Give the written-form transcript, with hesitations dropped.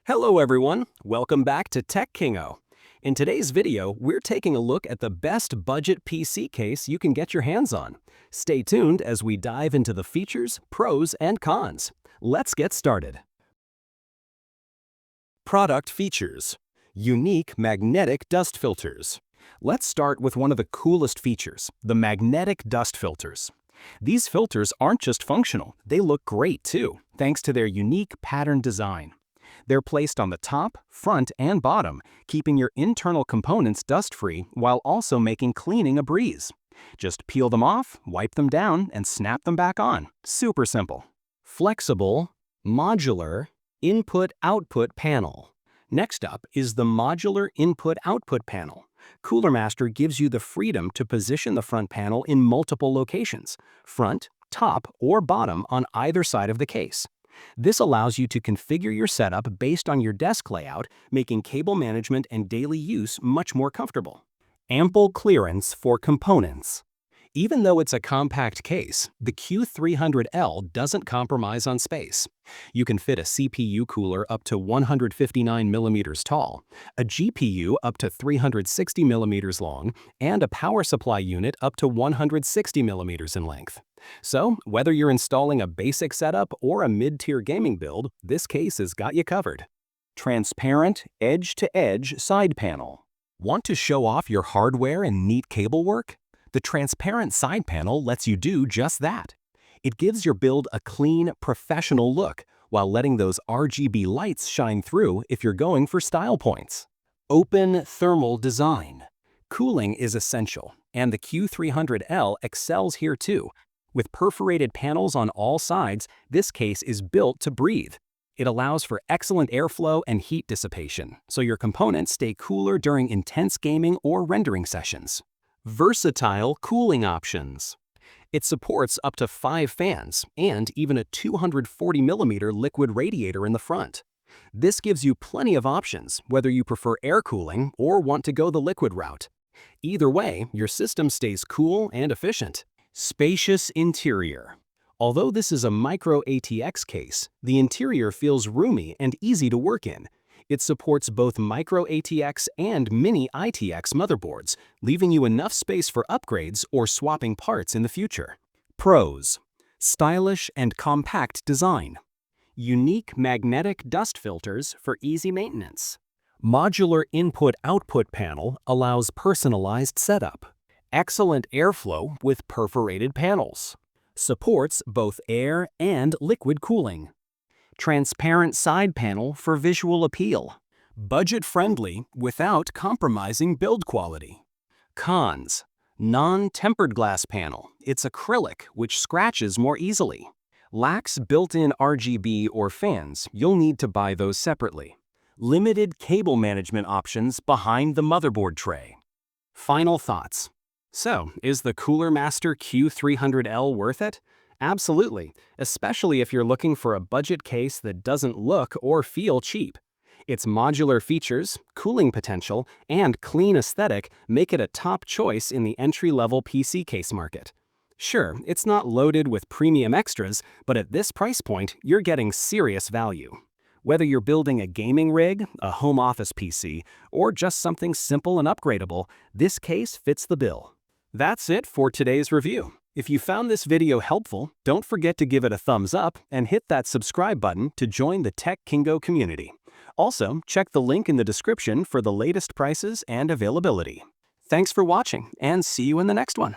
Hello everyone, welcome back to Tech Kingo. In today's video, we're taking a look at the best budget PC case you can get your hands on. Stay tuned as we dive into the features, pros, and cons. Let's get started. Product features. Unique magnetic dust filters. Let's start with one of the coolest features, the magnetic dust filters. These filters aren't just functional, they look great too, thanks to their unique pattern design. They're placed on the top, front, and bottom, keeping your internal components dust-free while also making cleaning a breeze. Just peel them off, wipe them down, and snap them back on. Super simple. Flexible, modular, input-output panel. Next up is the modular input-output panel. Cooler Master gives you the freedom to position the front panel in multiple locations, front, top, or bottom on either side of the case. This allows you to configure your setup based on your desk layout, making cable management and daily use much more comfortable. Ample clearance for components. Even though it's a compact case, the Q300L doesn't compromise on space. You can fit a CPU cooler up to 159 mm tall, a GPU up to 360 mm long, and a power supply unit up to 160 mm in length. So, whether you're installing a basic setup or a mid-tier gaming build, this case has got you covered. Transparent edge-to-edge side panel. Want to show off your hardware and neat cable work? The transparent side panel lets you do just that. It gives your build a clean, professional look, while letting those RGB lights shine through if you're going for style points. Open thermal design. Cooling is essential, and the Q300L excels here too. With perforated panels on all sides, this case is built to breathe. It allows for excellent airflow and heat dissipation, so your components stay cooler during intense gaming or rendering sessions. Versatile cooling options. It supports up to 5 fans and even a 240 mm liquid radiator in the front. This gives you plenty of options, whether you prefer air cooling or want to go the liquid route. Either way, your system stays cool and efficient. Spacious interior. Although this is a micro ATX case, the interior feels roomy and easy to work in. It supports both micro ATX and mini ITX motherboards, leaving you enough space for upgrades or swapping parts in the future. Pros. Stylish and compact design. Unique magnetic dust filters for easy maintenance. Modular input-output panel allows personalized setup. Excellent airflow with perforated panels. Supports both air and liquid cooling. Transparent side panel for visual appeal. Budget-friendly without compromising build quality. Cons. Non-tempered glass panel. It's acrylic, which scratches more easily. Lacks built-in RGB or fans. You'll need to buy those separately. Limited cable management options behind the motherboard tray. Final thoughts. So, is the Cooler Master Q300L worth it? Absolutely, especially if you're looking for a budget case that doesn't look or feel cheap. Its modular features, cooling potential, and clean aesthetic make it a top choice in the entry-level PC case market. Sure, it's not loaded with premium extras, but at this price point, you're getting serious value. Whether you're building a gaming rig, a home office PC, or just something simple and upgradable, this case fits the bill. That's it for today's review. If you found this video helpful, don't forget to give it a thumbs up and hit that subscribe button to join the Tech Kingo community. Also, check the link in the description for the latest prices and availability. Thanks for watching, and see you in the next one.